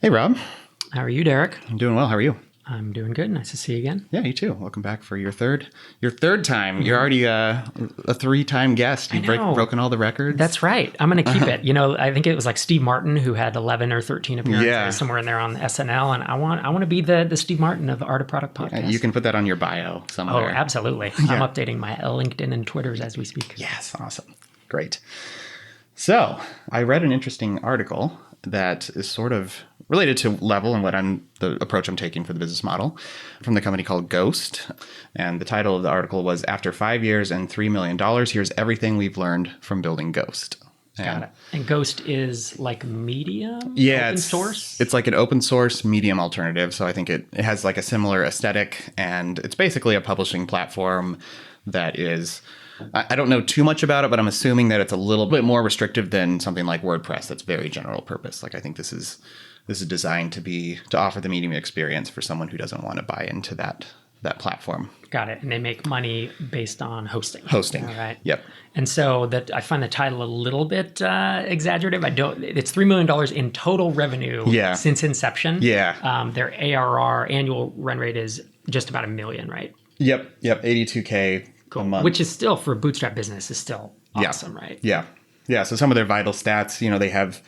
Hey, Rob. How are you, Derrick? I'm doing well. How are you? I'm doing good. Nice to see you again. Yeah, you too. Welcome back for your third time. You're already a three-time guest. You've broken all the records. That's right. I'm going to keep it. I think it was like Steve Martin who had 11 or 13 appearances somewhere in there on SNL, and I want to be the Steve Martin of the Art of Product podcast. You can put that on your bio somewhere. Oh, absolutely. I'm updating my LinkedIn and Twitters as we speak. Yes, awesome. Great. So, I read an interesting article that is sort of related to Level and the approach I'm taking for the business model from the company called Ghost. And the title of the article was, "After 5 years and $3 million, here's everything we've learned from building Ghost." Got it. And Ghost is like Medium? Yeah, open source? It's like an open source Medium alternative. So I think it has like a similar aesthetic, and it's basically a publishing platform that is, I don't know too much about it, but I'm assuming that it's a little bit more restrictive than something like WordPress that's very general purpose. Like I think this is designed to offer the Medium experience for someone who doesn't want to buy into that platform. Got it. And they make money based on hosting. Hosting. All right. Yep. And so I find the title a little bit exaggerative. It's $3 million in total revenue since inception. Yeah. Their ARR annual run rate is just about $1 million, right? Yep. $82K a month. Which is still, for a bootstrap business, is still awesome, right? Yeah. Yeah. So some of their vital stats, they have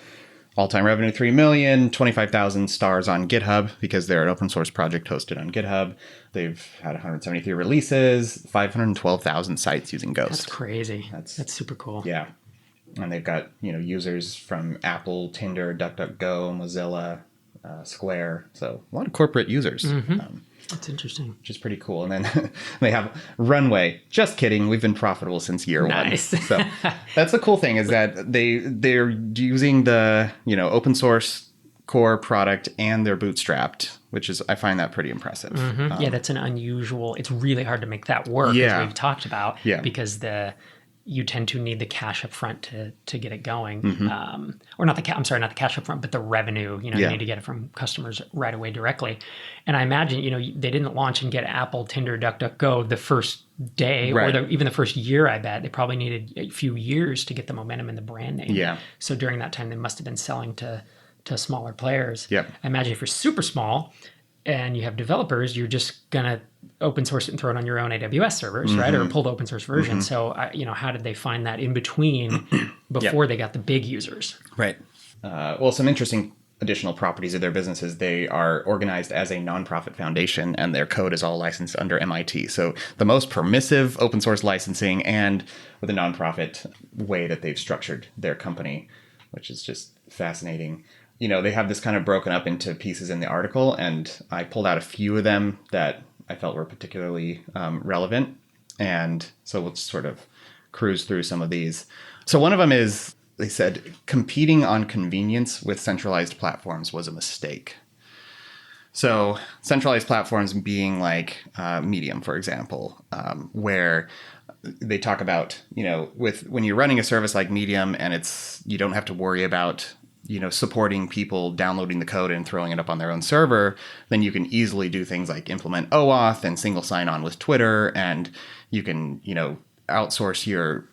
all-time revenue, 3 million, 25,000 stars on GitHub because they're an open source project hosted on GitHub. They've had 173 releases, 512,000 sites using Ghost. That's crazy. That's super cool. Yeah. And they've got, users from Apple, Tinder, DuckDuckGo, Mozilla, Square. So a lot of corporate users. Mm-hmm. That's interesting. Which is pretty cool. And then they have Runway. Just kidding. We've been profitable since year one. So that's the cool thing, is that they're using the, open source core product and they're bootstrapped, which is, I find that pretty impressive. Mm-hmm. That's an unusual, it's really hard to make that work, as we've talked about, because you tend to need the cash up front to get it going. Mm-hmm. Or not the cash up front, but the revenue, you need to get it from customers right away directly. And I imagine, they didn't launch and get Apple, Tinder, DuckDuckGo the first day or even the first year, I bet. They probably needed a few years to get the momentum and the brand name. Yeah. So during that time, they must have been selling to smaller players. Yep. I imagine if you're super small and you have developers, you're just going to open source it and throw it on your own AWS servers, right? Or pull the open source version. Mm-hmm. So, how did they find that in between before they got the big users? Right. Well, some interesting additional properties of their businesses. They are organized as a nonprofit foundation, and their code is all licensed under MIT. So the most permissive open source licensing, and with a nonprofit way that they've structured their company, which is just fascinating. They have this kind of broken up into pieces in the article, and I pulled out a few of them that I felt were particularly relevant. And so we'll sort of cruise through some of these. So one of them is, they said, competing on convenience with centralized platforms was a mistake. So centralized platforms being like Medium, for example, where they talk about, when you're running a service like Medium and you don't have to worry about supporting people downloading the code and throwing it up on their own server, then you can easily do things like implement OAuth and single sign-on with Twitter, and you can, outsource your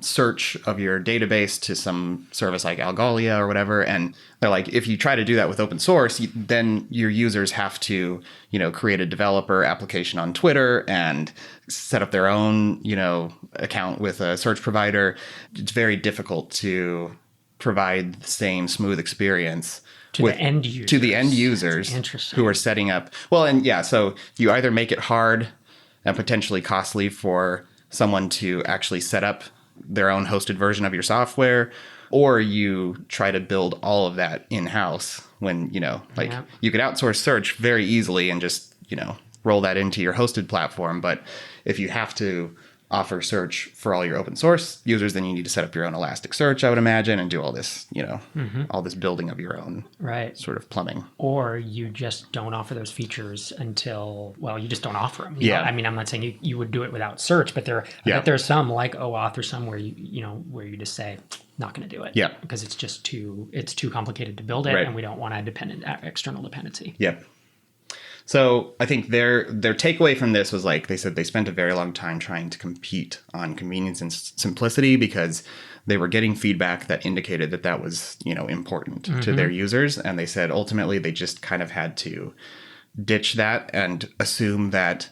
search of your database to some service like Algolia or whatever. And they're like, if you try to do that with open source, then your users have to, create a developer application on Twitter and set up their own, account with a search provider. It's very difficult to provide the same smooth experience to the end users who are setting up. Well, and so you either make it hard and potentially costly for someone to actually set up their own hosted version of your software, or you try to build all of that in-house when, you could outsource search very easily and just, roll that into your hosted platform. But if you have to offer search for all your open source users, then you need to set up your own Elasticsearch, I would imagine, and do all this, all this building of your own sort of plumbing. Or you just don't offer those features until, you just don't offer them. I'm not saying you would do it without search, but there's some like OAuth or some where where you just say, not going to do it. Yeah. Because it's too complicated to build it, and we don't want a external dependency. Yep. So I think their takeaway from this was like, they said they spent a very long time trying to compete on convenience and simplicity because they were getting feedback that indicated that that was, important to their users. And they said ultimately they just kind of had to ditch that and assume that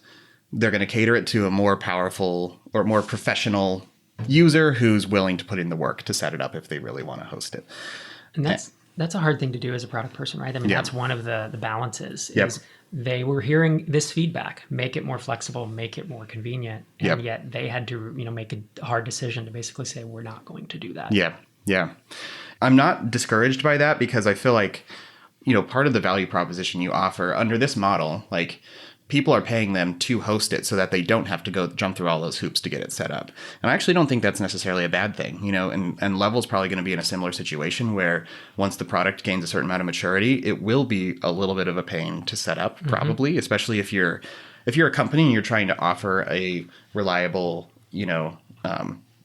they're going to cater it to a more powerful or more professional user who's willing to put in the work to set it up if they really want to host it. And that's a hard thing to do as a product person, right? I mean, that's one of the balances is they were hearing this feedback, make it more flexible, make it more convenient. And yet they had to, make a hard decision to basically say, we're not going to do that. Yeah. Yeah. I'm not discouraged by that because I feel like, part of the value proposition you offer under this model, like people are paying them to host it so that they don't have to go jump through all those hoops to get it set up. And I actually don't think that's necessarily a bad thing, and Level's probably going to be in a similar situation where once the product gains a certain amount of maturity, it will be a little bit of a pain to set up probably, especially if you're a company and you're trying to offer a reliable,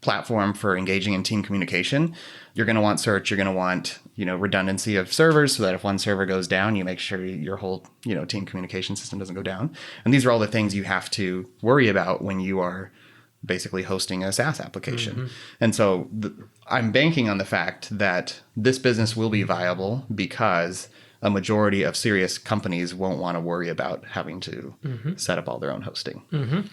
platform for engaging in team communication. You're going to want search. You're going to want, redundancy of servers so that if one server goes down, you make sure your whole, team communication system doesn't go down. And these are all the things you have to worry about when you are basically hosting a SaaS application. And so I'm banking on the fact that this business will be viable because a majority of serious companies won't want to worry about having to set up all their own hosting.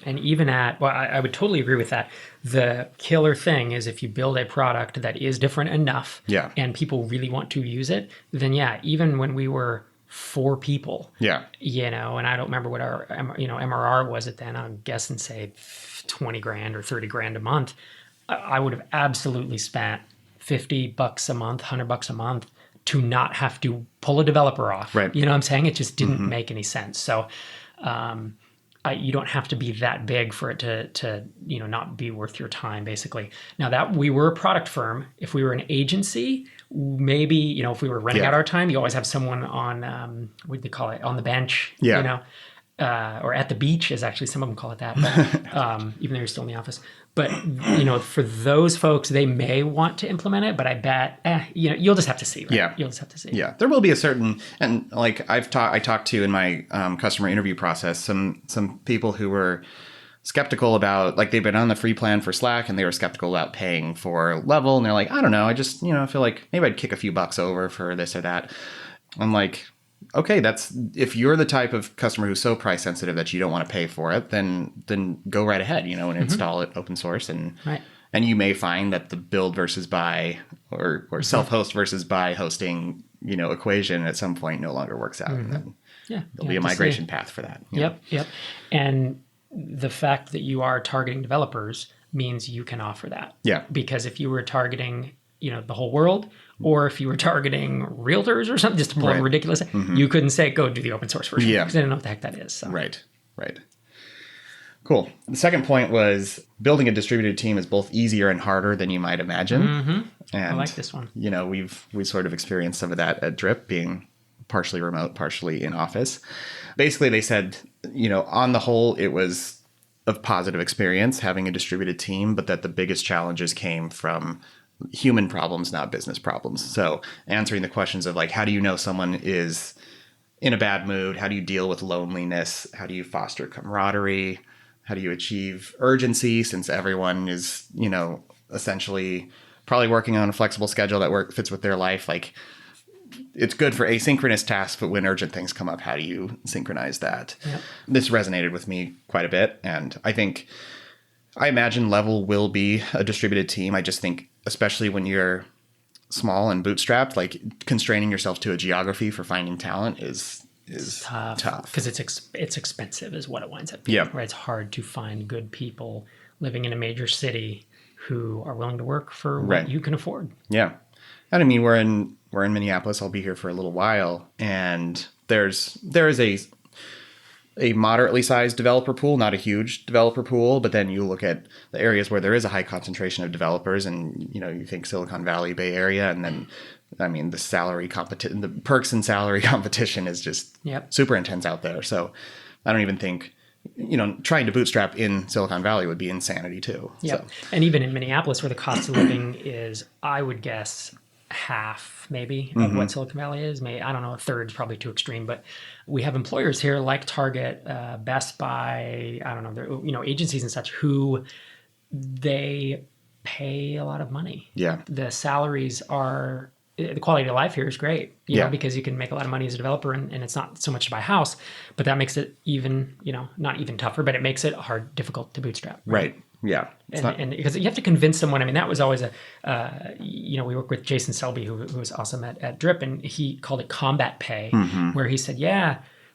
And even I would totally agree with that. The killer thing is if you build a product that is different enough and people really want to use it, then even when we were 4 people, and I don't remember what our, MRR was at then, I'm guessing say 20 grand or 30 grand a month, I would have absolutely spent $50 a month, $100 a month to not have to pull a developer off. Right. You know what I'm saying? It just didn't make any sense. So you don't have to be that big for it to not be worth your time, basically. Now that we were a product firm, if we were an agency, maybe, if we were renting out our time, you always have someone on, what do they call it? On the bench, or at the beach is actually, some of them call it that, but, even though you're still in the office. But, for those folks, they may want to implement it, but I bet, you'll just have to see, right? Yeah. You'll just have to see. Yeah. There will be a certain, and like I talked to in my customer interview process, some people who were skeptical about, like they've been on the free plan for Slack and they were skeptical about paying for Level. And they're like, I don't know. I just, I feel like maybe I'd kick a few bucks over for this or that. I'm like, okay, if you're the type of customer who's so price sensitive that you don't want to pay for it, then go right ahead, and install it open source. And you may find that the build versus buy or self-host versus buy hosting, equation at some point no longer works out. And then there'll be a migration path for that. Yep. And the fact that you are targeting developers means you can offer that. Yeah. Because if you were targeting, the whole world, or if you were targeting realtors or something, just to pull a ridiculous, you couldn't say, go do the open source version. Because they don't know what the heck that is. So. Right. Cool. The second point was building a distributed team is both easier and harder than you might imagine. And, I like this one. We sort of experienced some of that at Drip, being partially remote, partially in office. Basically, they said, on the whole, it was a positive experience having a distributed team, but that the biggest challenges came from human problems, not business problems. So answering the questions of like, how do you know someone is in a bad mood? How do you deal with loneliness? How do you foster camaraderie? How do you achieve urgency since everyone is, essentially probably working on a flexible schedule that fits with their life? Like, it's good for asynchronous tasks, but when urgent things come up, how do you synchronize that? Yep. This resonated with me quite a bit. And I imagine Level will be a distributed team. I just think, especially when you're small and bootstrapped, like constraining yourself to a geography for finding talent is tough. Because it's expensive is what it winds up being. Right? It's hard to find good people living in a major city who are willing to work for what you can afford. Yeah. And I mean, we're in Minneapolis. I'll be here for a little while. And there is a moderately sized developer pool, not a huge developer pool. But then you look at the areas where there is a high concentration of developers and, you think Silicon Valley, Bay Area. And then, I mean, the perks and salary competition is just super intense out there. So I don't even think, trying to bootstrap in Silicon Valley would be insanity too. Yeah. So. And even in Minneapolis where the cost of living is, I would guess, half maybe of what Silicon Valley is. Maybe, I don't know, a third is probably too extreme, but we have employers here like Target, Best Buy, I don't know, agencies and such who they pay a lot of money. Yeah. The salaries are, the quality of life here is great, you know, because you can make a lot of money as a developer and it's not so much to buy a house, but that makes it even, not even tougher, but it makes it difficult to bootstrap. Right. Yeah. And because you have to convince someone. I mean, that was always we work with Jason Selby, who was awesome at Drip, and he called it combat pay, where he said,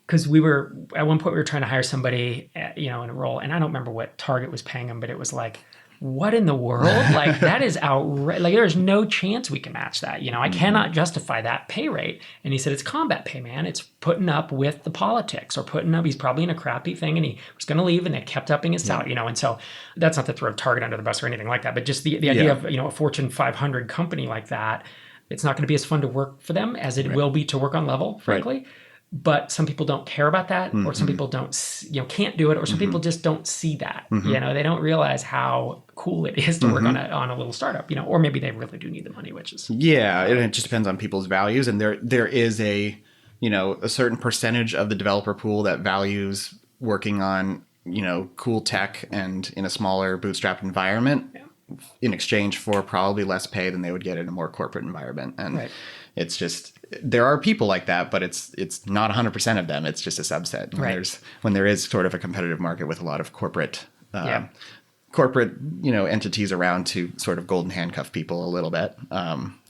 because we were, at one point we were trying to hire somebody, in a role, and I don't remember what Target was paying him, but it was like, what in the world? Like, that is outrageous. Like, there's no chance we can match that. I cannot justify that pay rate. And he said, it's combat pay, man. It's putting up with the politics or he's probably in a crappy thing and he was going to leave and they kept upping his salary, And so that's not to throw Target under the bus or anything like that, but just the idea of, a Fortune 500 company like that, it's not going to be as fun to work for them as it will be to work on level, frankly. Right. But some people don't care about that, or some people don't, can't do it, or some people just don't see that. They don't realize how cool it is to work on a little startup, or maybe they really do need the money, which is and it just depends on people's values. And there is a certain percentage of the developer pool that values working on cool tech and in a smaller bootstrapped environment in exchange for probably less pay than they would get in a more corporate environment. And it's just, there are people like that, but it's not 100% of them. It's just a subset. When there is sort of a competitive market with a lot of corporate entities around to sort of golden handcuff people a little bit.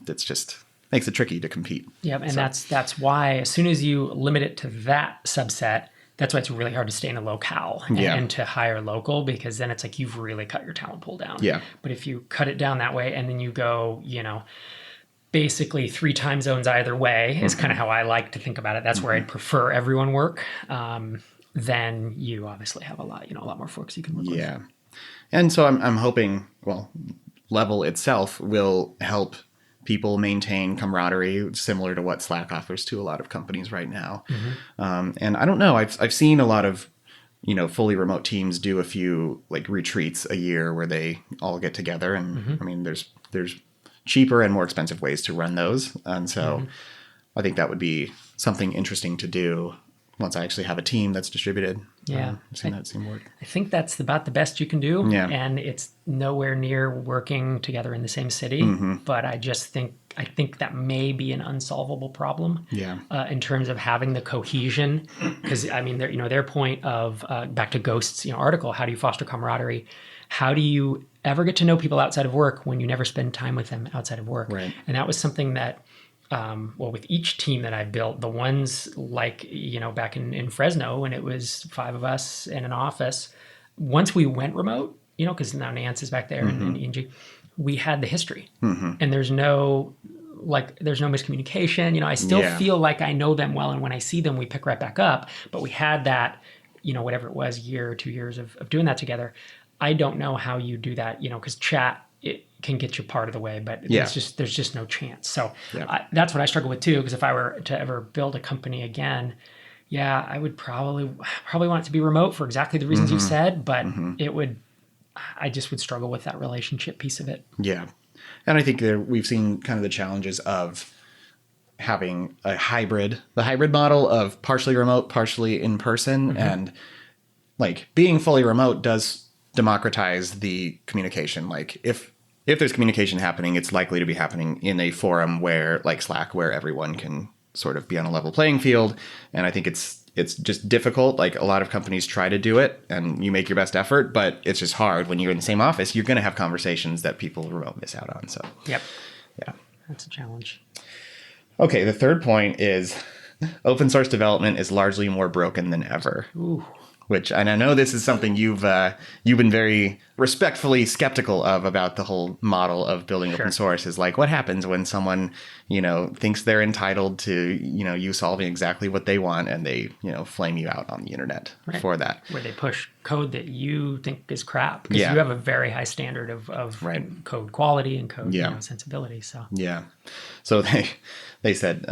It's just makes it tricky to compete. Yeah, and that's why as soon as you limit it to that subset, that's why it's really hard to stay in a locale and to hire local, because then it's like you've really cut your talent pool down. Yeah. But if you cut it down that way and then you go, basically 3 time zones either way is kind of how I like to think about it. That's where I'd prefer everyone work. Then you obviously have a lot more folks you can work with. Yeah. And so I'm hoping, Level itself will help people maintain camaraderie similar to what Slack offers to a lot of companies right now. And I don't know, I've seen a lot of, fully remote teams do a few retreats a year where they all get together. And I mean, there's cheaper and more expensive ways to run those. And so I think that would be something interesting to do once I actually have a team that's distributed. Yeah. I've seen that seem work. I think that's about the best you can do. Yeah. And it's nowhere near working together in the same city. But I think that may be an unsolvable problem. Yeah. In terms of having the cohesion. Because I mean, their point of back to Ghost's article, how do you foster camaraderie? How do you ever get to know people outside of work when you never spend time with them outside of work? Right. And that was something that with each team that I built, the ones back in Fresno when it was 5 of us in an office, once we went remote, because now Nance is back there and Angie, we had the history and there's no miscommunication. I still feel like I know them well. And when I see them, we pick right back up, but we had that, whatever it was, year or 2 years of doing that together. I don't know how you do that, because chat, it can get you part of the way, but there's just no chance. So that's what I struggle with too, because if I were to ever build a company again, I would probably want it to be remote for exactly the reasons you said, but I just would struggle with that relationship piece of it. Yeah. And I think we've seen kind of the challenges of having the hybrid model of partially remote, partially in person, and being fully remote does democratize the communication. If there's communication happening, it's likely to be happening in a forum where Slack, where everyone can sort of be on a level playing field. And I think it's just difficult. A lot of companies try to do it and you make your best effort, but it's just hard when you're in the same office. You're going to have conversations that people remote miss out on. So that's a challenge. Okay. The third point is open source development is largely more broken than ever. Ooh. And I know this is something you've been very respectfully skeptical of about the whole model of building open source. Is what happens when someone, thinks they're entitled to, you solving exactly what they want and they, flame you out on the internet for that. Where they push code that you think is crap because you have a very high standard of code quality and code sensibility. So So they said,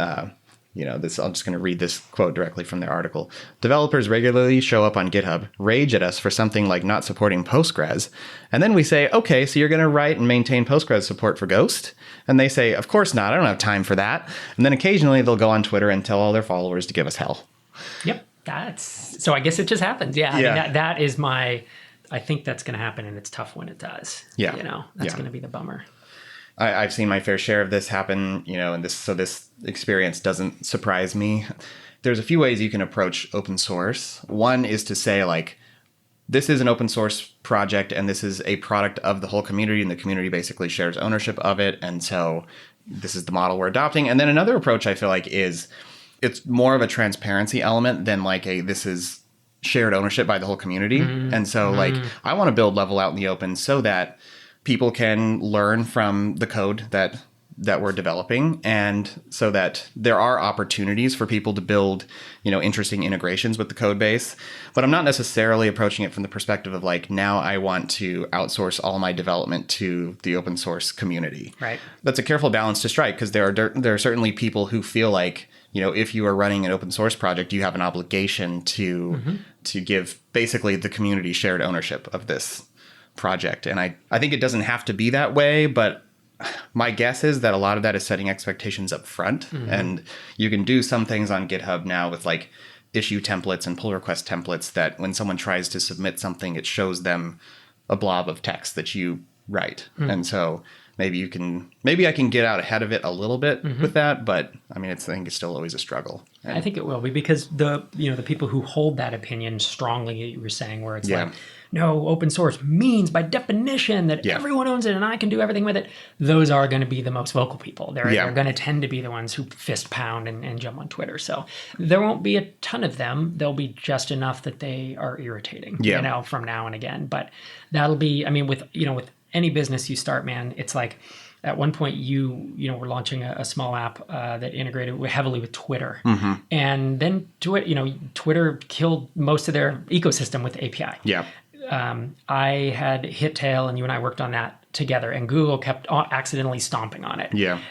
I'm just going to read this quote directly from their article. Developers regularly show up on GitHub, rage at us for something like not supporting Postgres. And then we say, okay, so you're going to write and maintain Postgres support for Ghost? And they say, of course not. I don't have time for that. And then occasionally they'll go on Twitter and tell all their followers to give us hell. Yep. So I guess it just happens. Yeah. I mean, that is I think that's going to happen, and it's tough when it does. Yeah. That's going to be the bummer. I've seen my fair share of this happen, and this experience doesn't surprise me. There's a few ways you can approach open source. One is to say, like, this is an open source project and this is a product of the whole community, and the community basically shares ownership of it. And so this is the model we're adopting. And then another approach I feel like is it's more of a transparency element than like this is shared ownership by the whole community. And so like I want to build Level out in the open so that people can learn from the code that we're developing, and so that there are opportunities for people to build, interesting integrations with the code base. But I'm not necessarily approaching it from the perspective of like, now I want to outsource all my development to the open source community. Right. That's a careful balance to strike, because there are certainly people who feel like, if you are running an open source project, you have an obligation to give basically the community shared ownership of this project. And I think it doesn't have to be that way, but my guess is that a lot of that is setting expectations up front. And you can do some things on GitHub now with like issue templates and pull request templates that when someone tries to submit something, it shows them a blob of text that you write. And so maybe I can get out ahead of it a little bit with that, but I mean, I think it's still always a struggle. And I think it will be, because the people who hold that opinion strongly, you were saying, where it's like, no, open source means by definition that everyone owns it and I can do everything with it. Those are going to be the most vocal people. They're going to tend to be the ones who fist pound and jump on Twitter. So there won't be a ton of them. There'll be just enough that they are irritating, from now and again. But that'll be, I mean, with any business you start, man, it's like at one point we're launching a small app that integrated heavily with Twitter. And then Twitter killed most of their ecosystem with the API. Yeah. I had Hittail, and you and I worked on that together, and Google kept accidentally stomping on it. Yeah.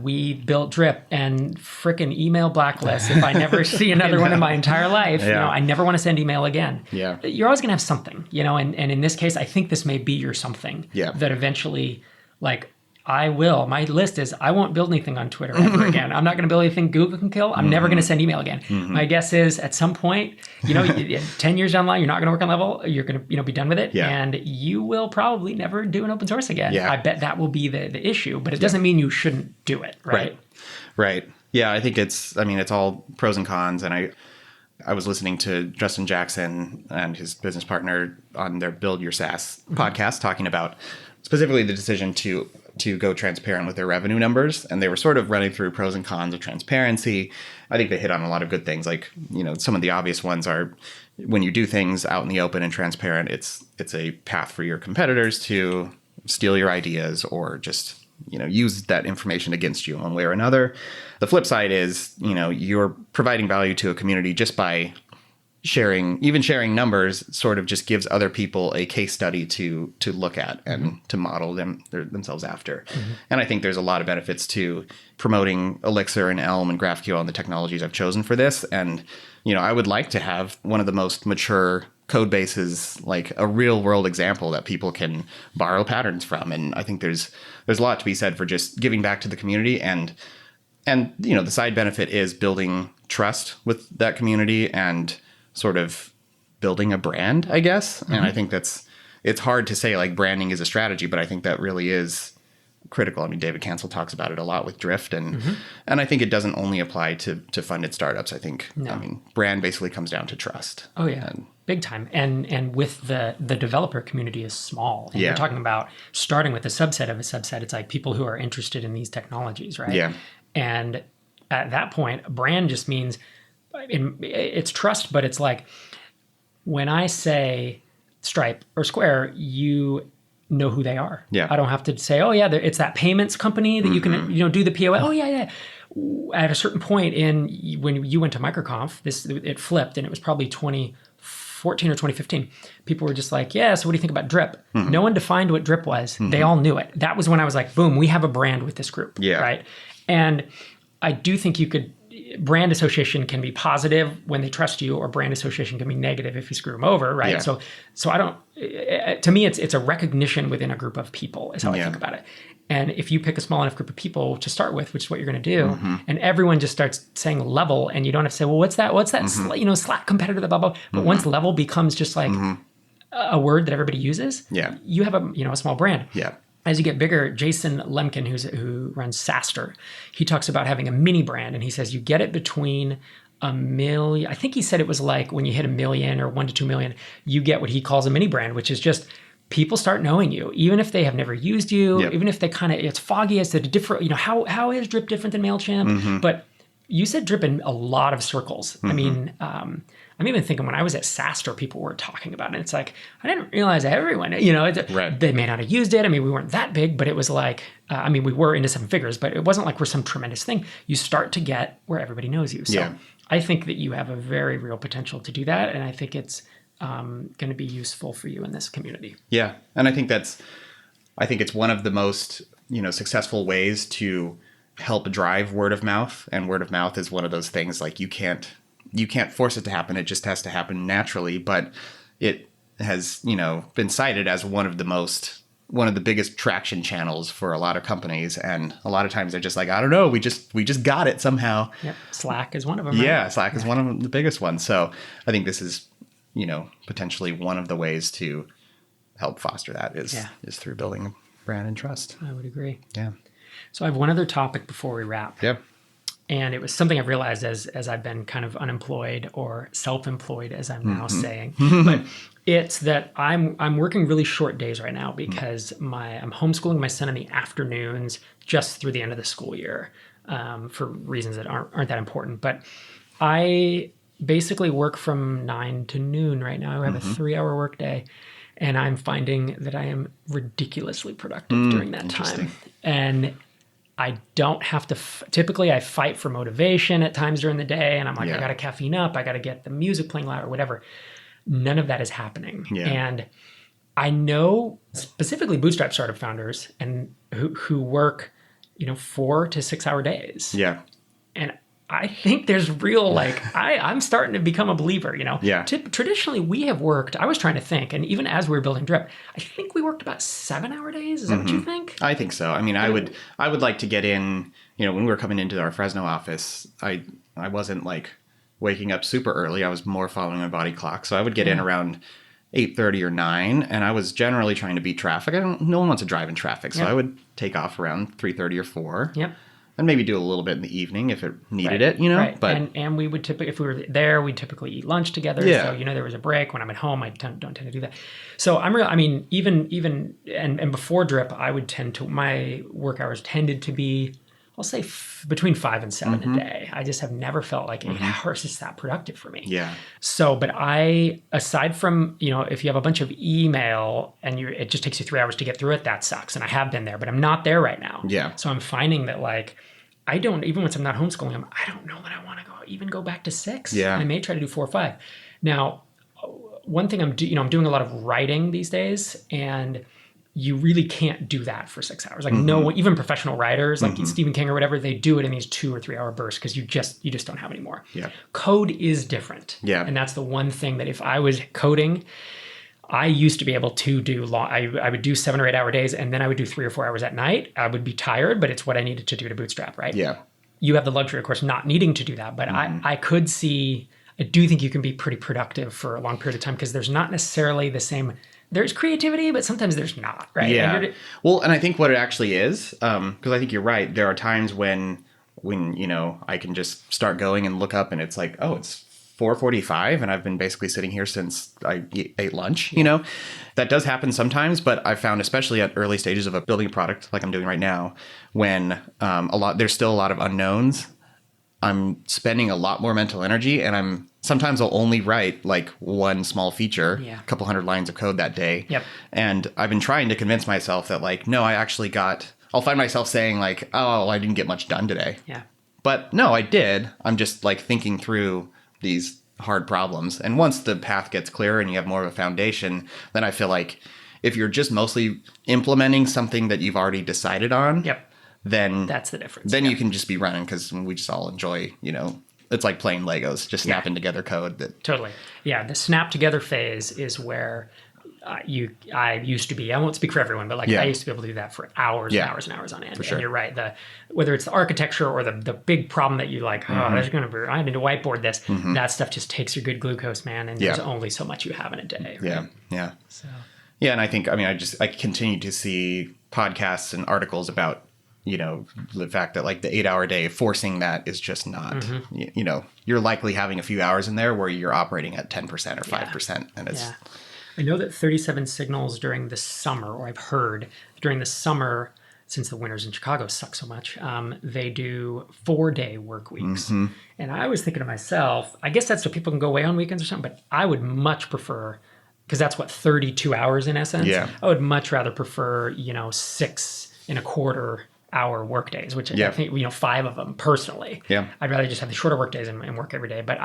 We built Drip and frickin' email blacklist. If I never see another one in my entire life, I never want to send email again. Yeah. You're always going to have something, and in this case, I think this may be your something that eventually, like, my list is I won't build anything on Twitter ever again. I'm not going to build anything Google can kill. I'm never going to send email again. My guess is at some point, 10 years down the line, you're not going to work on Level. You're going to, be done with it. And you will probably never do an open source again. I bet that will be the issue, but it doesn't mean you shouldn't do it. Right. Yeah. I think it's all pros and cons. And I was listening to Justin Jackson and his business partner on their Build Your SaaS podcast, talking about specifically the decision to go transparent with their revenue numbers. And they were sort of running through pros and cons of transparency. I think they hit on a lot of good things. Like, some of the obvious ones are when you do things out in the open and transparent, it's a path for your competitors to steal your ideas or just, use that information against you one way or another. The flip side is, you're providing value to a community just by sharing numbers sort of just gives other people a case study to look at and to model themselves after. And I think there's a lot of benefits to promoting Elixir and Elm and GraphQL and the technologies I've chosen for this. And, I would like to have one of the most mature code bases, like a real world example that people can borrow patterns from. And I think there's a lot to be said for just giving back to the community. And the side benefit is building trust with that community and sort of building a brand, I guess. And I think it's hard to say like branding is a strategy, but I think that really is critical. I mean, David Cancel talks about it a lot with Drift, and I think it doesn't only apply to funded startups. I think, brand basically comes down to trust. Oh yeah. Big time. And with the developer community is small. And you're talking about starting with a subset of a subset. It's like people who are interested in these technologies, right? Yeah. And at that point, brand just means it's trust, but it's like when I say Stripe or Square, you know who they are. Yeah. I don't have to say, oh yeah, it's that payments company that you can, do the POS. Oh yeah. At a certain point when you went to MicroConf, it flipped, and it was probably 2014 or 2015. People were just like, yeah, so what do you think about Drip? No one defined what Drip was. They all knew it. That was when I was like, boom, we have a brand with this group. Yeah. Right. And I do think you could, brand association can be positive when they trust you, or brand association can be negative if you screw them over, right? Yeah. So I don't. To me, it's a recognition within a group of people is how I think about it. And if you pick a small enough group of people to start with, which is what you're going to do, and everyone just starts saying level, and you don't have to say, well, what's that? Slack competitor, blah blah. But once level becomes just like a word that everybody uses, you have a small brand. Yeah. As you get bigger, Jason Lemkin, who runs SaaStr, he talks about having a mini brand, and he says you get it between $1 million. I think he said it was like when you hit $1 million or 1 to 2 million, you get what he calls a mini brand, which is just people start knowing you, even if they have never used you, even if they it's foggy as to the different, how is Drip different than MailChimp? But you said Drip in a lot of circles. I mean, I'm even thinking when I was at SaaStr, people were talking about it. It's like, I didn't realize everyone, they may not have used it. I mean, we weren't that big, but it was like, we were into 7 figures, but it wasn't like we're some tremendous thing. You start to get where everybody knows you. So I think that you have a very real potential to do that. And I think it's going to be useful for you in this community. Yeah. And I think it's one of the most, successful ways to help drive word of mouth. And word of mouth is one of those things like you can't force it to happen. It just has to happen naturally. But it has, been cited as one of the biggest traction channels for a lot of companies. And a lot of times they're just like, I don't know, we just got it somehow. Yep. Slack is one of them. Yeah. Right? Slack is one of the biggest ones. So I think this is, potentially one of the ways to help foster that is through building brand and trust. I would agree. Yeah. So I have one other topic before we wrap. Yeah. And it was something I've realized as I've been kind of unemployed or self-employed, as I'm now saying. But it's that I'm working really short days right now because I'm homeschooling my son in the afternoons just through the end of the school year for reasons that aren't that important. But I basically work from 9 to noon right now. I have a 3-hour workday, and I'm finding that I am ridiculously productive during that time. And I don't have to, typically I fight for motivation at times during the day, and I'm like, I got to caffeine up, I got to get the music playing loud or whatever. None of that is happening. Yeah. And I know specifically bootstrap startup founders and who work, 4 to 6 hour days. Yeah. And I think there's real, I'm starting to become a believer, Yeah. Traditionally, we have worked, I was trying to think, and even as we were building Drip, I think we worked about 7-hour days. Is that what you think? I think so. I mean, I would like to get in, when we were coming into our Fresno office, I wasn't waking up super early. I was more following my body clock. So I would get in around 8:30 or 9, and I was generally trying to beat traffic. No one wants to drive in traffic. So I would take off around 3:30 or 4. Yep. And maybe do a little bit in the evening if it needed it, Right. But and we would typically, if we were there, we'd typically eat lunch together. Yeah. So there was a break. When I'm at home, I don't tend to do that. So even and before Drip, I would my work hours tended to be, I'll say between 5 and 7 a day. I just have never felt like 8 hours is that productive for me. Yeah. So, but aside from, if you have a bunch of email and it just takes you 3 hours to get through it, that sucks. And I have been there, but I'm not there right now. Yeah. So I'm finding that I don't, even once I'm not homeschooling, I don't know that I want to go back to 6. Yeah. I may try to do 4 or 5. Now, one thing I'm doing a lot of writing these days, and you really can't do that for 6 hours. No, even professional writers like Stephen King or whatever, they do it in these 2 or 3 hour bursts because you just don't have any more. Yeah. Code is different. Yeah. And that's the one thing that if I was coding, I used to be able to do I would do 7 or 8 hour days, and then I would do 3 or 4 hours at night. I would be tired, but it's what I needed to do to bootstrap, right? Yeah. You have the luxury, of course, not needing to do that, but I do think you can be pretty productive for a long period of time because there's not necessarily the same. There's creativity, but sometimes there's not, right? Yeah. And I think what it actually is, because I think you're right. There are times when I can just start going and look up, and it's like, oh, it's 4:45, and I've been basically sitting here since I ate lunch. That does happen sometimes, but I've found, especially at early stages of building a product like I'm doing right now, when there's still a lot of unknowns. I'm spending a lot more mental energy, and sometimes I'll only write one small feature, a couple hundred lines of code that day. Yep. And I've been trying to convince myself that no, I actually I'll find myself saying oh, I didn't get much done today. Yeah. But no, I did. I'm just thinking through these hard problems. And once the path gets clearer and you have more of a foundation, then I feel like if you're just mostly implementing something that you've already decided on, then that's the difference. Then you can just be running, because we just all enjoy, it's like playing Legos, just snapping together code. Totally. Yeah. The snap together phase is where I used to be, I won't speak for everyone, but I used to be able to do that for hours and hours and hours on end. For sure. And you're right. Whether it's the architecture or the big problem that you like, there's going to be, I need to whiteboard this. That stuff just takes your good glucose, man. And there's only so much you have in a day. Right? Yeah. Yeah. So. Yeah. And I think, I continue to see podcasts and articles about, the fact that the 8-hour day, forcing that is just not, you're likely having a few hours in there where you're operating at 10% or 5%. And it's, I know that 37 Signals during the summer, or I've heard during the summer, since the winters in Chicago suck so much, they do 4-day work weeks. And I was thinking to myself, I guess that's so people can go away on weekends or something, but I would much prefer, because that's 32 hours in essence. Yeah. I would much rather prefer, 6.25 hour work days, which I think, 5 of them personally. Yeah. I'd rather just have the shorter work days and work every day. But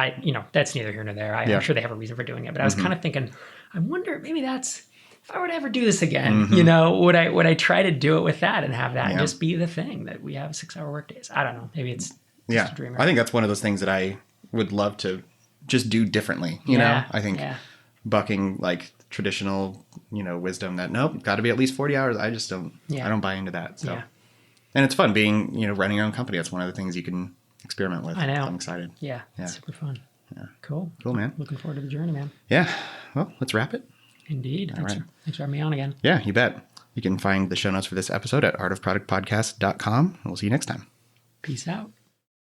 that's neither here nor there. I'm sure they have a reason for doing it. But I was kind of thinking, I wonder, maybe that's, if I were to ever do this again, would I try to do it with that and have that just be the thing that we have 6-hour work days? I don't know. Maybe it's just a dream. Right? I think that's one of those things that I would love to just do differently. I think bucking traditional, wisdom that nope, got to be at least 40 hours. I just don't, I don't buy into that. So. And it's fun being, running your own company. That's one of the things you can experiment with. I know. I'm excited. Yeah. Super fun. Yeah. Cool, man. Looking forward to the journey, man. Yeah. Well, let's wrap it. Indeed. Thanks for having me on again. Yeah, you bet. You can find the show notes for this episode at artofproductpodcast.com. And we'll see you next time. Peace out.